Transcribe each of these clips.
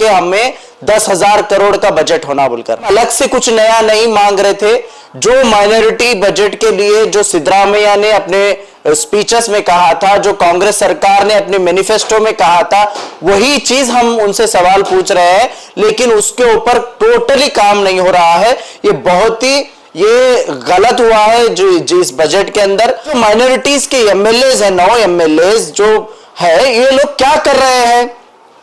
कि हमें 10,000 करोड़ का बजट होना बोलकर अलग से कुछ नया नहीं मांग रहे थे। जो माइनॉरिटी बजट के लिए जो सिद्धरामैया ने अपने स्पीचेस में कहा था, जो कांग्रेस सरकार ने अपने मैनिफेस्टो में कहा था, वही चीज हम उनसे सवाल पूछ रहे हैं, लेकिन उसके ऊपर टोटली काम नहीं हो रहा है। ये गलत हुआ है जो इस बजट के अंदर जो माइनॉरिटीज के एमएलएज है, 9 एमएलएज जो है, ये लोग क्या कर रहे हैं।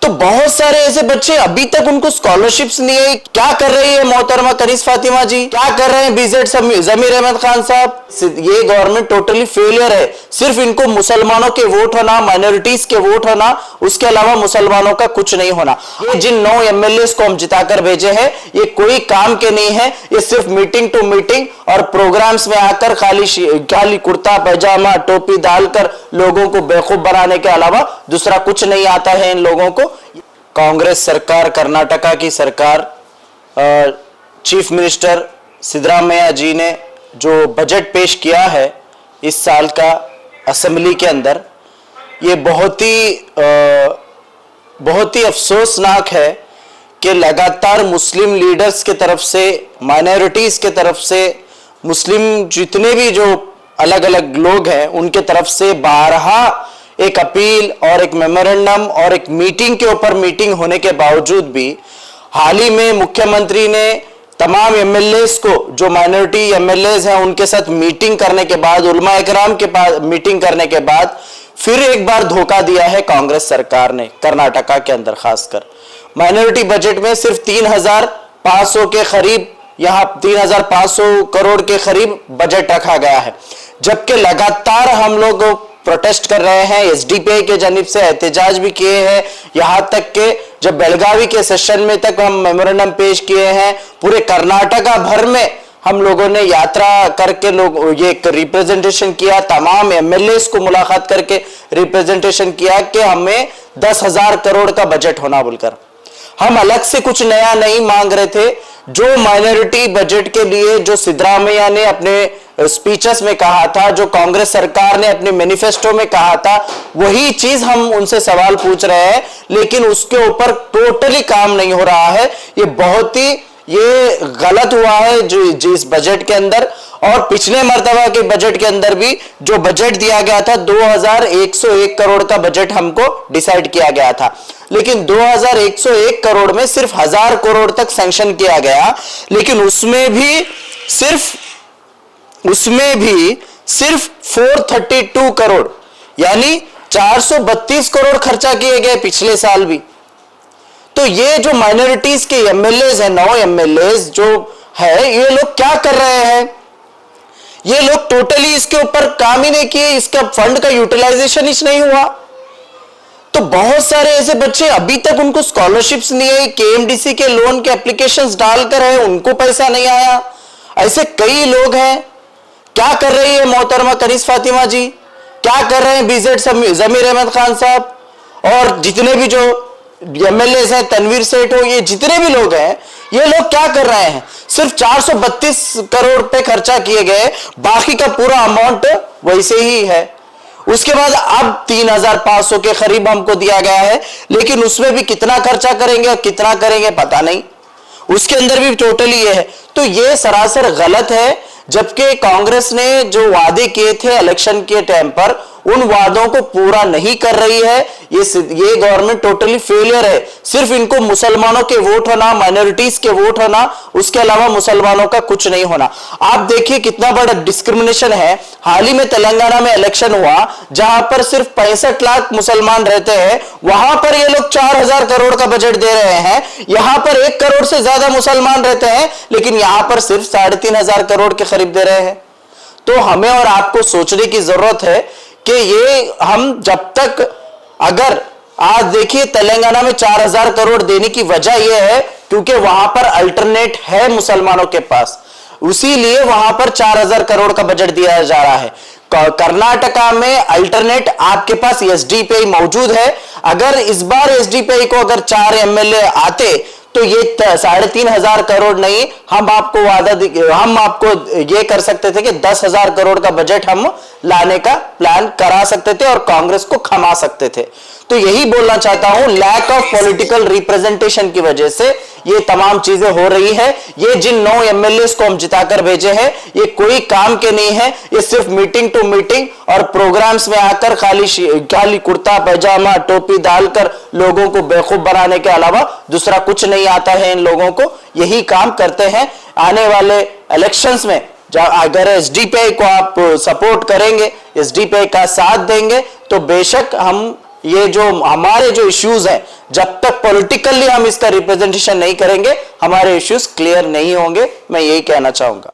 तो बहुत सारे ऐसे बच्चे अभी तक उनको स्कॉलरशिप्स नहीं है। क्या कर रही है मोहतरमा कनीज फातिमा जी, क्या कर रहे हैं बीजेड जमीर अहमद खान साहब। ये गवर्नमेंट टोटली फेलियर है। सिर्फ इनको मुसलमानों के वोट होना, माइनॉरिटीज के वोट होना, उसके अलावा मुसलमानों का कुछ नहीं होना। ये जिन 9 एमएलएस को हम जिताकर भेजे हैं, ये कोई काम के नहीं है। ये सिर्फ मीटिंग टू मीटिंग और प्रोग्राम्स में आकर खाली कुर्ता पैजामा टोपी डालकर लोगों को बेवकूफ बनाने के अलावा दूसरा कुछ नहीं आता है इन लोगों को। कांग्रेस सरकार, कर्नाटका की सरकार, चीफ मिनिस्टर सिद्धरामैया जी ने जो बजट पेश किया है इस साल का असेंबली के अंदर, ये बहुत ही अफसोसनाक है कि लगातार मुस्लिम लीडर्स के तरफ से, माइनॉरिटीज के तरफ से, मुस्लिम जितने भी जो अलग अलग लोग हैं उनके तरफ से बारहा एक अपील और एक मेमोरेंडम और एक मीटिंग के ऊपर मीटिंग होने के बावजूद भी हाल ही में मुख्यमंत्री ने तमाम एमएलएस को, जो माइनॉरिटी एमएलएस हैं, उनके साथ मीटिंग करने के बाद, उलमा इकराम के पास मीटिंग करने के बाद फिर एक बार धोखा दिया है कांग्रेस सरकार ने। कर्नाटका के अंदर खासकर माइनॉरिटी बजट में सिर्फ 3,500 के करीब, यहां 3,500 करोड़ के करीब बजट रखा गया है, जबकि लगातार हम लोग प्रोटेस्ट कर रहे हैं, एसडीपीआई के जानिब से एहतजाज भी किए हैं। यहां तक के जब बेलगावी के सेशन में तक हम मेमोरेंडम पेश किए हैं, पूरे कर्नाटका भर में हम लोगों ने यात्रा करके लोग ये रिप्रेजेंटेशन किया, तमाम एमएलएस को मुलाकात करके रिप्रेजेंटेशन किया कि हमें 10,000 करोड़ का बजट होना बोलकर। हम अलग से कुछ नया नहीं मांग रहे थे। जो माइनॉरिटी बजट के लिए जो सिद्धरामैया ने अपने स्पीचेस में कहा था, जो कांग्रेस सरकार ने अपने मैनिफेस्टो में कहा था, वही चीज हम उनसे सवाल पूछ रहे हैं, लेकिन उसके ऊपर टोटली काम नहीं हो रहा है। ये गलत हुआ है जो इस बजट के अंदर। और पिछले मर्तबा के बजट के अंदर भी जो बजट दिया गया था, 2,101 करोड़ का बजट हमको डिसाइड किया गया था, लेकिन 2,101 करोड़ में सिर्फ 1,000 करोड़ तक सैंक्शन किया गया, लेकिन उसमें भी सिर्फ 432 करोड़ यानी 432 करोड़ खर्चा किए गए पिछले साल भी। तो ये जो माइनॉरिटीज के एमएलएज है, 9 एमएलएज जो है, ये लोग क्या कर रहे हैं। ये लोग टोटली इसके ऊपर काम ही नहीं किए, इसका फंड का यूटिलाइजेशन ही नहीं हुआ। तो बहुत सारे ऐसे बच्चे अभी तक उनको स्कॉलरशिप्स नहीं आई, केएमडीसी के लोन के एप्लीकेशंस डालकर है, उनको पैसा नहीं आया। ऐसे कई लोग हैं। क्या कर रही है मोहतरमा कनीज फातिमा जी, क्या कर रहे हैं बीजेड जमीर अहमद खान साहब, और जितने भी जो एमएलएस हैं, तनवीर सेठ हो, ये जितने भी लोग हैं, ये लोग क्या कर रहे हैं। सिर्फ 432 करोड़ पे खर्चा किए गए, बाकी का पूरा अमाउंट वैसे ही है। उसके बाद अब 3,500 के करीब हमको दिया गया है, लेकिन उसमें भी कितना खर्चा करेंगे और कितना करेंगे पता नहीं। उसके अंदर भी टोटली ये है। तो ये सरासर गलत है। जबकि कांग्रेस ने जो वादे किए थे इलेक्शन के टाइम पर, उन वादों को पूरा नहीं कर रही है। ये गवर्नमेंट टोटली फेलियर है। सिर्फ इनको मुसलमानों के वोट होना, माइनॉरिटीज के वोट होना, उसके अलावा मुसलमानों का कुछ नहीं होना। आप देखिए कितना बड़ा डिस्क्रिमिनेशन है। हाल ही में तेलंगाना में इलेक्शन हुआ, जहां पर सिर्फ 65 लाख मुसलमान रहते हैं, वहां पर ये लोग 4,000 करोड़ का बजट दे रहे हैं। यहां पर 1 करोड़ से ज्यादा मुसलमान रहते हैं, लेकिन यहां पर सिर्फ 3,500 करोड़ के करीब दे रहे हैं। तो हमें और आपको सोचने की जरूरत है कि ये हम जब तक, अगर आज देखिए तेलंगाना में 4,000 करोड़ देने की वजह यह है क्योंकि वहां पर अल्टरनेट है मुसलमानों के पास, उसीलिए वहां पर 4,000 करोड़ का बजट दिया जा रहा है। कर्नाटका में अल्टरनेट आपके पास एसडीपीआई मौजूद है। अगर इस बार एसडीपीआई को अगर 4 एमएलए आते तो ये 3,500 करोड़ नहीं, हम आपको ये कर सकते थे कि 10,000 करोड़ का बजट हम लाने का प्लान करा सकते थे और कांग्रेस को खमा सकते थे। तो यही बोलना चाहता हूं, लैक ऑफ पॉलिटिकल रिप्रेजेंटेशन की वजह से ये तमाम चीजें हो रही है। ये जिन 9 एमएलए को हम जिताकर भेजे हैं, ये कोई काम के नहीं है, ये सिर्फ मीटिंग टू मीटिंग और प्रोग्राम्स में आकर खाली कुर्ता पैजामा टोपी डालकर लोगों को बेवकूफ बनाने के अलावा दूसरा कुछ नहीं आता है इन लोगों को। यही काम करते हैं। आने वाले इलेक्शंस में अगर एसडीपीआई को आप सपोर्ट करेंगे, एसडीपीआई का साथ देंगे, तो बेशक हम ये जो हमारे जो इश्यूज हैं, जब तक पॉलिटिकली हम इसका रिप्रेजेंटेशन नहीं करेंगे, हमारे इश्यूज क्लियर नहीं होंगे। मैं यही कहना चाहूंगा।